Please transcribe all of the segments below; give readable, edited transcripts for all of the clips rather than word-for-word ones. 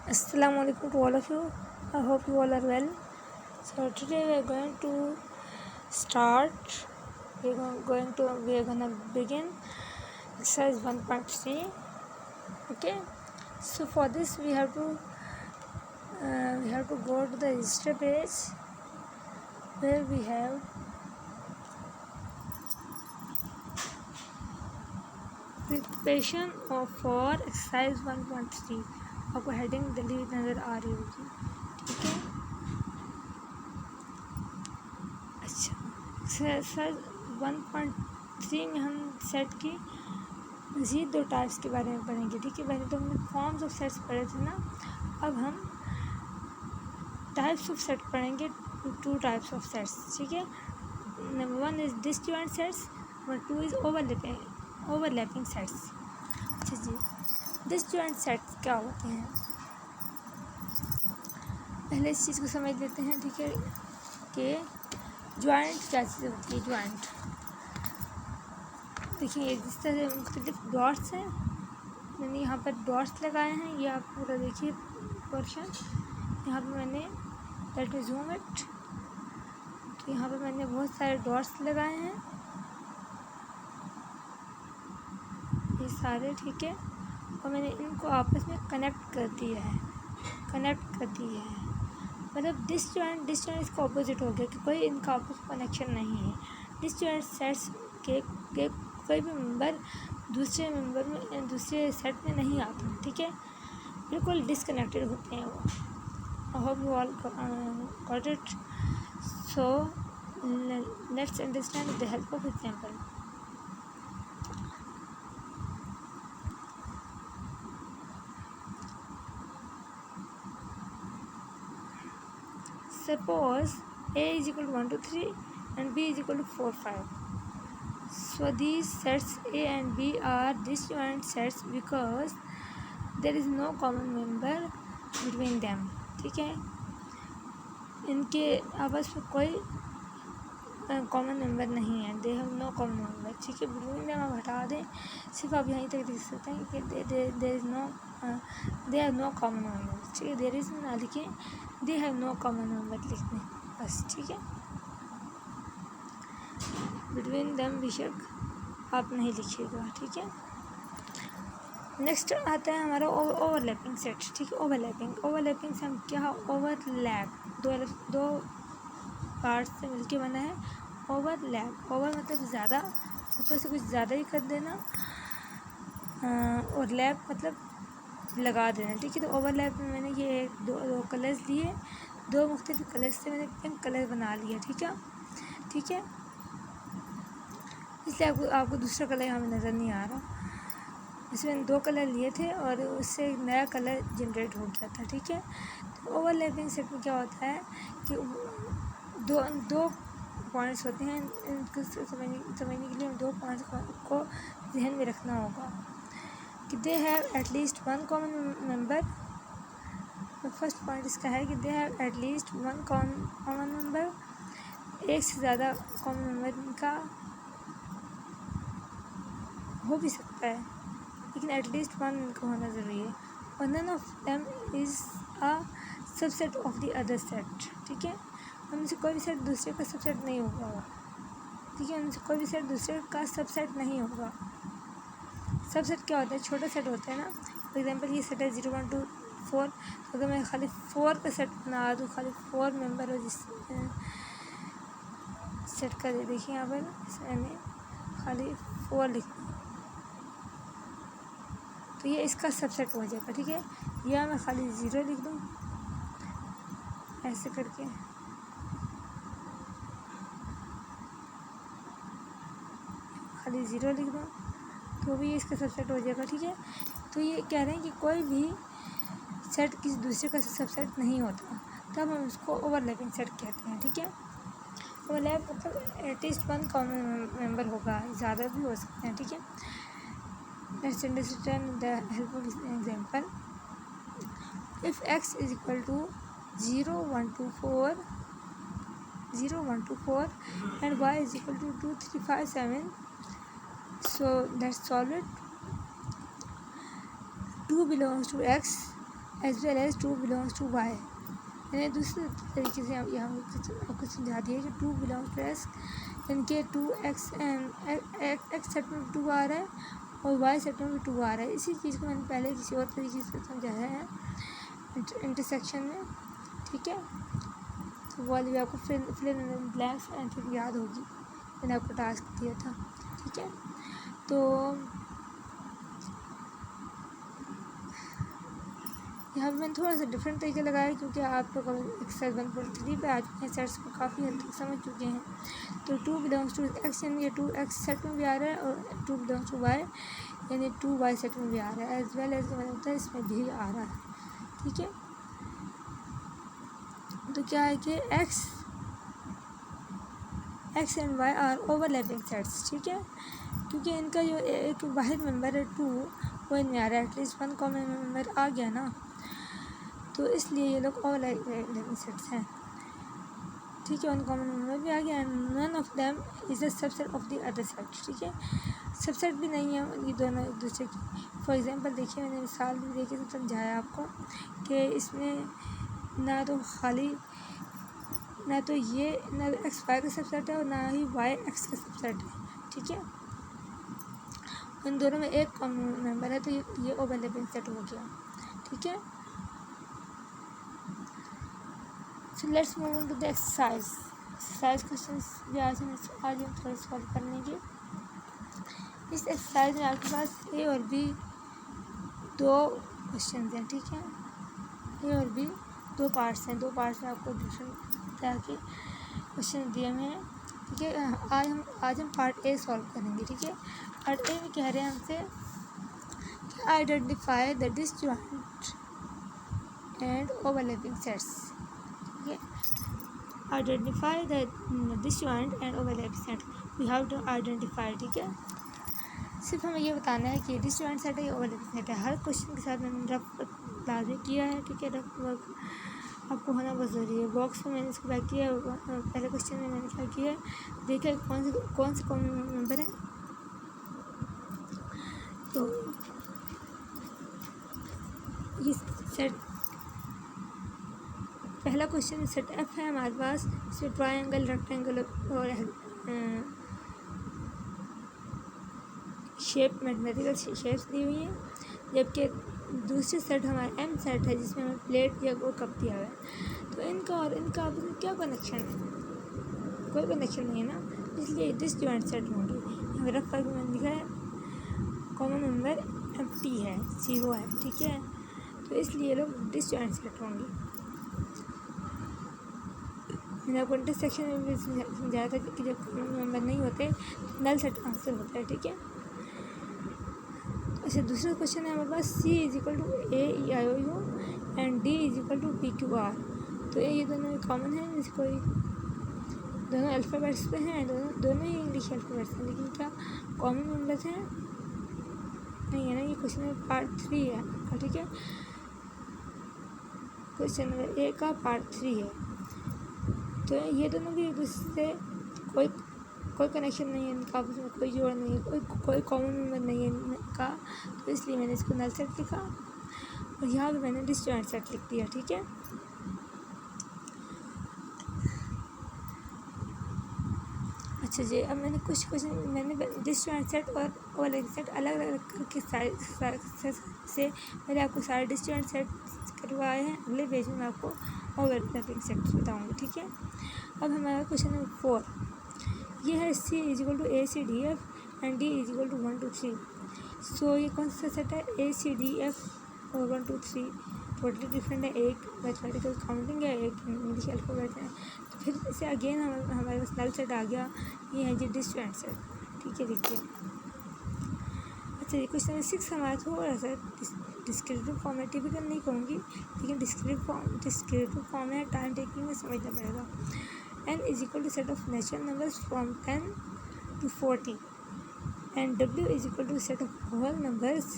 Assalamu alaikum to all of you. I hope you all are well. So today we are going to start. We are gonna begin exercise 1.3. Okay. So for this we have to go to the register page where we have preparation for exercise 1.3. आपको heading जल्दी नज़र आ रही होगी. ठीक है. अच्छा, exercise 1.3 में हम सेट की मज़ीद 2 टाइप्स के बारे में पढ़ेंगे. ठीक है. पहले तो हमने फॉर्म्स ऑफ सेट्स पढ़े थे ना. अब हम टाइप्स ऑफ सेट पढ़ेंगे. 2 टाइप्स ऑफ सेट्स. ठीक है. Number 1 is disjoint sets. Number 2 is overlapping sets. अच्छा जी, डिसजॉइंट सेट्स क्या होते हैं पहले इस चीज़ को समझ लेते हैं. ठीक है. कि जॉइंट क्या चीज़ होती है. जॉइंट देखिए जिस तरह से मुख्तलिफ डॉट्स हैं. मैंने यहाँ पर डॉट्स लगाए हैं. ये आप पूरा देखिए पोर्शन. यहाँ पर मैंने लेट मी जूम इट. तो यहाँ पर मैंने बहुत सारे डॉट्स लगाए हैं. ये सारे. ठीक है. और मैंने इनको आपस में कनेक्ट कर दिया है. मतलब डिसजॉइंट इसका ऑपोजिट हो गया कि कोई इनका आपस में कनेक्शन नहीं है. डिसजॉइंट सेट्स के कोई भी मेंबर दूसरे सेट में नहीं आता. ठीक है. बिल्कुल डिसकनेक्टेड होते हैं वो. आई hope you all got it. So let's understand with the help of example. Suppose A is equal to 1 to 3 and B is equal to 4 5. So these sets A and B are disjoint sets because there is no common member between them. ठीक है. इनके आपस में कोई common member नहीं है. They have no common member. ठीक है. बिटवीन देम आप हटा दें. सिर्फ आप यहीं तक लिख सकते हैं कि they have no common member. ठीक है. देयर इज ना लिखें. They have no common member लिख दें बस. ठीक है. बिटवीन देम बेशक आप नहीं लिखिएगा. ठीक है. नेक्स्ट आता है हमारा ओवरलैपिंग सेट. ठीक है. ओवरलैपिंग से हम क्या ओवरलैप दो पार्ट से मिलके बना है. ओवरलैप. ओवर मतलब ज़्यादा, ऊपर से कुछ ज़्यादा ही कर देना. और लैप मतलब लगा देना. ठीक है. तो ओवरलैप में मैंने ये दो कलर्स लिए. 2 मुख्तलिफ कलर्स से मैंने पिंक कलर बना लिया. ठीक है. इसलिए आपको दूसरा कलर यहाँ में नज़र नहीं आ रहा. इसमें 2 कलर लिए थे और उससे एक नया कलर जनरेट हो गया था. ठीक है. तो ओवरलैपिंग सेट में क्या होता है कि दो पॉइंट्स होते हैं. इनको समझने के लिए 2 पॉइंट्स को ध्यान में रखना होगा कि they have at least 1 common member. First point इसका है कि they have at least 1 common member. एक से ज़्यादा कॉमन मेंबर इनका हो भी सकता है लेकिन एटलीस्ट 1 इनका होना ज़रूरी है. और none of them is a subset of the other set. ठीक है. उनसे कोई भी सेट दूसरे का सबसेट नहीं होगा. ठीक है. उनसे कोई भी सेट दूसरे का सबसेट नहीं होगा. सबसेट क्या होता है. छोटा सेट होता है ना. फॉर एग्जांपल ये सेट है 0 1 2 4. तो अगर मैं खाली 4 का सेट बना दूँ, खाली 4 मेंबर हो जिस सेट का. देखिए यहाँ पर मैंने खाली 4 लिख दिया तो ये इसका सबसेट हो जाएगा. ठीक है. या मैं खाली 0 लिख दूँ ऐसे करके. खाली 0 लिख दूँ तो भी इसका सबसेट हो जाएगा. ठीक है. तो ये कह रहे हैं कि कोई भी सेट किसी दूसरे का सबसेट नहीं होता, तब हम उसको ओवरलैपिंग सेट कहते हैं. ठीक है. ओवरलैप मतलब एटलीस्ट 1 कॉमन मेंबर होगा. ज़्यादा भी हो सकते हैं. ठीक है. Let's understand the help of this example. If x is equal to 0 1 2 4 and y is equal to 2 3 5 7, so let's solve it. 2 belongs to x as well as two belongs to Y. मैंने दूसरे तरीके से यहाँ आपको समझा दिया कि two belongs to X, इनके टू एक्स एक्स सेट में टू आ रहा है और वाई सेट में भी टू आ रहा है। इसी चीज़ को मैंने पहले किसी और तरीके से समझाया है इंटरसेक्शन में, ठीक है। तो वो वाली भी आपको फिल इन ब्लैंक्स आंसर याद होगी, मैंने आपको टास्क दिया था, ठीक है। तो यहाँ पर मैंने थोड़ा सा डिफरेंट तरीके लगाया क्योंकि आप लोग एक्सरसाइज 1.3 पे आ चुके हैं, सेट्स को काफ़ी हद तक समझ चुके हैं। तो टू बिलोंग्स टू एक्स यानी टू एक्स सेट में भी आ रहा है और टू बिलोंग्स टू वाई यानी टू वाई सेट में भी आ रहा है, एज वेल एज होता है इसमें भी आ रहा है, ठीक है। तो क्या है कि X and Y are overlapping sets, ठीक है, क्योंकि इनका जो एक वाहिद मेंबर है टू वो इनमें आ रहा है, एटलीस्ट वन कॉमन मेंबर आ गया ना, तो इसलिए ये लोग ओवरलैपिंग सेट्स हैं, ठीक है। वन कॉमन मेंबर भी आ गया and none of them is a subset of the other set, ठीक है। सबसेट भी नहीं है ये दोनों एक दूसरे की। फॉर एग्जांपल देखिए, मैंने मिसाल भी देके समझाया आपको कि इसमें ना तो खाली ना तो ये ना एक्स वाई का सबसेट है और ना ही वाई एक्स का सबसेट है, ठीक है। इन दोनों में एक कॉमन मेंबर है तो ये ओवरलैपिंग सेट हो गया, ठीक है। So let's move on to the exercise questions भी आज हम थोड़ा सॉल्व कर लेंगे। इस एक्सरसाइज में आपके पास ए और बी दो क्वेश्चन हैं, ठीक है। ए और बी दो पार्ट्स हैं, दो पार्ट्स में आपको डिफरेंट तरह के क्वेश्चन दिए हुए हैं, ठीक है। आज हम पार्ट ए सॉल्व करेंगे, ठीक है। पार्ट ए में कह रहे हैं हमसे कि identify the disjoint and overlapping sets, ठीक है। Identify the disjoint and overlapping set, we have to identify, ठीक है। सिर्फ हमें ये बताना है कि डिसजॉइंट सेट है या ओवरलैपिंग सेट है। हर क्वेश्चन के साथ मैंने रफ लाजमी किया है, ठीक है। रफ वर्क आपको होना बहुत ज़रूरी है। बॉक्स में मैंने इसको बैक किया, पहले क्वेश्चन में मैंने क्या किया है देखा कौन से कॉमन मेंबर है। तो ये सेट पहला क्वेश्चन सेट एफ है हमारे पास, इसमें ट्रायंगल, रेक्टेंगल और शेप मैथमेटिकल शेप्स दी हुई हैं, जबकि दूसरी सेट हमारा एम सेट है जिसमें हमें प्लेट जग और कप दिया हुआ है। तो इनका और इनका आपस में क्या कनेक्शन है? कोई कनेक्शन नहीं है ना, इसलिए डिसजॉइंट सेट होंगे। यहाँ रफ वर्क में लिखा है कॉमन मेंबर एम्प्टी है, 0 है, ठीक है। तो इसलिए लोग डिसजॉइंट सेट होंगे। मैंने आपको इंटरसेक्शन में भी समझाया था कि जब कॉमन मेंबर नहीं होते नल सेट आंसर होता है, ठीक है। अच्छा, दूसरा क्वेश्चन है हमारे पास C is equal to A E I O U and D is equal to P Q R. तो ये दोनों कॉमन है, इसको दोनों अल्फ़ाबेट्स पे हैं, दोनों ही इंग्लिश अल्फ़ाबेट्स हैं, लेकिन क्या कॉमन मेंबर्स हैं? नहीं है ना। ये क्वेश्चन नंबर पार्ट 3 है आपका, ठीक है। क्वेश्चन नंबर ए का पार्ट 3 है। तो ये दोनों भी एक दूसरे से कोई कनेक्शन नहीं है इनका, आपस में कोई जोड़ नहीं है, कोई कॉमन मेंबर नहीं है इनका, तो इसलिए मैंने इसको नल सेट लिखा और यहाँ पे मैंने डिसजॉइंट सेट लिख दिया, ठीक है। अच्छा जी, अब मैंने कुछ क्वेश्चन मैंने डिसजॉइंट सेट और ओवरलैपिंग सेट अलग अलग करके से मैंने आपको सारे डिसजॉइंट सेट करवाए हैं। अगले पेज में मैं आपको ओवरलैपिंग सेट बताऊँगी, ठीक है। अब हमारा क्वेश्चन नंबर 4 ये है C is equal to A C D F and D is equal to 1 2 3। So ये कौन सा सेट है? ए सी डी एफ और 1 2 3 टोटली डिफरेंट है। एक मैथमेटिकल काउंटिंग है, एक इंग्लिश अल्फ़ाबेट है। तो फिर इसे अगेन हमारे पास नल सेट आ गया। ये है जी डिसजॉइंट सेट, ठीक है, देखिए। अच्छा, ये क्वेश्चन नंबर 6 हमारा थोड़ा सा डिस्क्रिप्टिव फॉर्म है, टिपिकल नहीं कहूँगी, लेकिन डिस्क्रिप्टिव फॉर्म है, टाइम टेकिंग में समझना पड़ेगा। n is equal to set of natural numbers from 10 to 40 and w is equal to set of whole numbers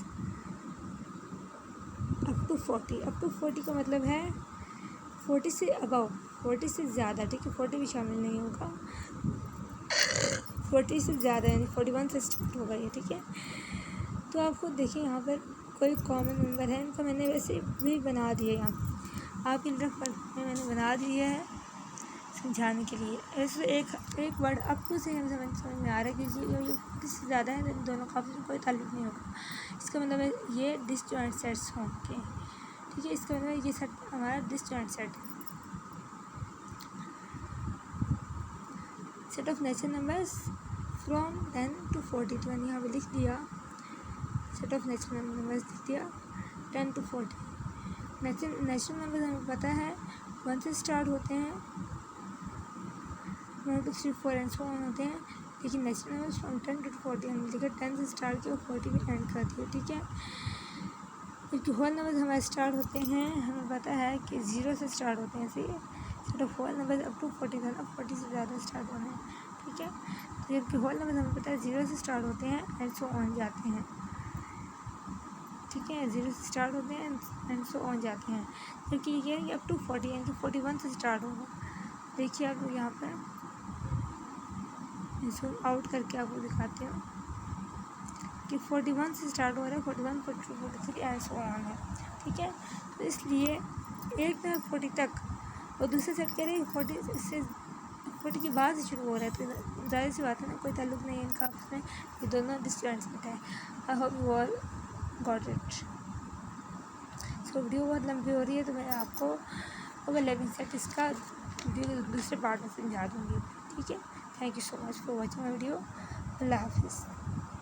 up to 40। up to 40 का मतलब है 40 से अबव, 40 से ज़्यादा, ठीक है। 40 भी शामिल नहीं होगा, 40 से ज़्यादा यानी 41 से स्टार्ट होगा ये, ठीक है। तो आपको देखिए यहाँ पर कोई कॉमन मेंबर है, इनको मैंने वैसे भी बना दिया यहाँ पर, आप इन रफ में मैंने बना दिया है समझाने के लिए। ऐसे एक वर्ड अप टू से हम समझ में आ रहा है कि ये किससे ज़्यादा है, तो दोनों का आपस में कोई ताल्लुक नहीं होगा। इसका मतलब है ये डिसजॉइंट सेट्स होंगे, ठीक है। इसका मतलब ये सेट हमारा डिसजॉइंट सेट है। Set of natural numbers from 10 to 40, तो मैंने यहाँ पे लिख दिया सेट ऑफ नेचुरल नंबर्स, लिख दिया 10 to 40। नेचुरल नंबर्स हमें पता है 1 से स्टार्ट होते हैं, 1 2 3 4 एंड सो ऑन होते हैं, लेकिन नेचुरल नंबर्स फ्रॉम 10 to 40 हमने लिखा 10 से स्टार्ट किया और 40 भी एंड कर दिया, ठीक है। क्योंकि होल नंबर्स हमारे स्टार्ट होते हैं, हमें पता है कि 0 से स्टार्ट होते हैं, ऐसे set of whole numbers up to 40 था ना, 40 से ज़्यादा स्टार्ट होने हैं, ठीक है। तो जबकि होल नंबर्स हमें पता है 0 से स्टार्ट होते हैं एंड सो ऑन जाते हैं, ठीक है। 0 से स्टार्ट होते हैं एंड सो ऑन जाते हैं, जबकि ये अप टू 40 यानी कि 41 से स्टार्ट होगा। देखिए आप लोग यहाँ पर इसको आउट करके आपको दिखाते हो कि 41 से स्टार्ट हो रहा है, 41 42 43 एंड सो ऑन है, ठीक है। तो इसलिए एक में 40 तक और दूसरे सेट कह रहे हैं 40 के बाद से शुरू हो रहा है, तो ज़ाहिर सी बात है ना, कोई ताल्लुक नहीं है इनका आपस में, ये दोनों डिस्टेंस सेट है। I hope you all got it. So video बहुत लंबी हो रही है, तो मैं आपको ओवरलैपिंग सेट इसका वीडियो दूसरे पार्ट में समझा दूँगी, ठीक है। Thank you so much for watching my video. अल्लाह हाफिज़।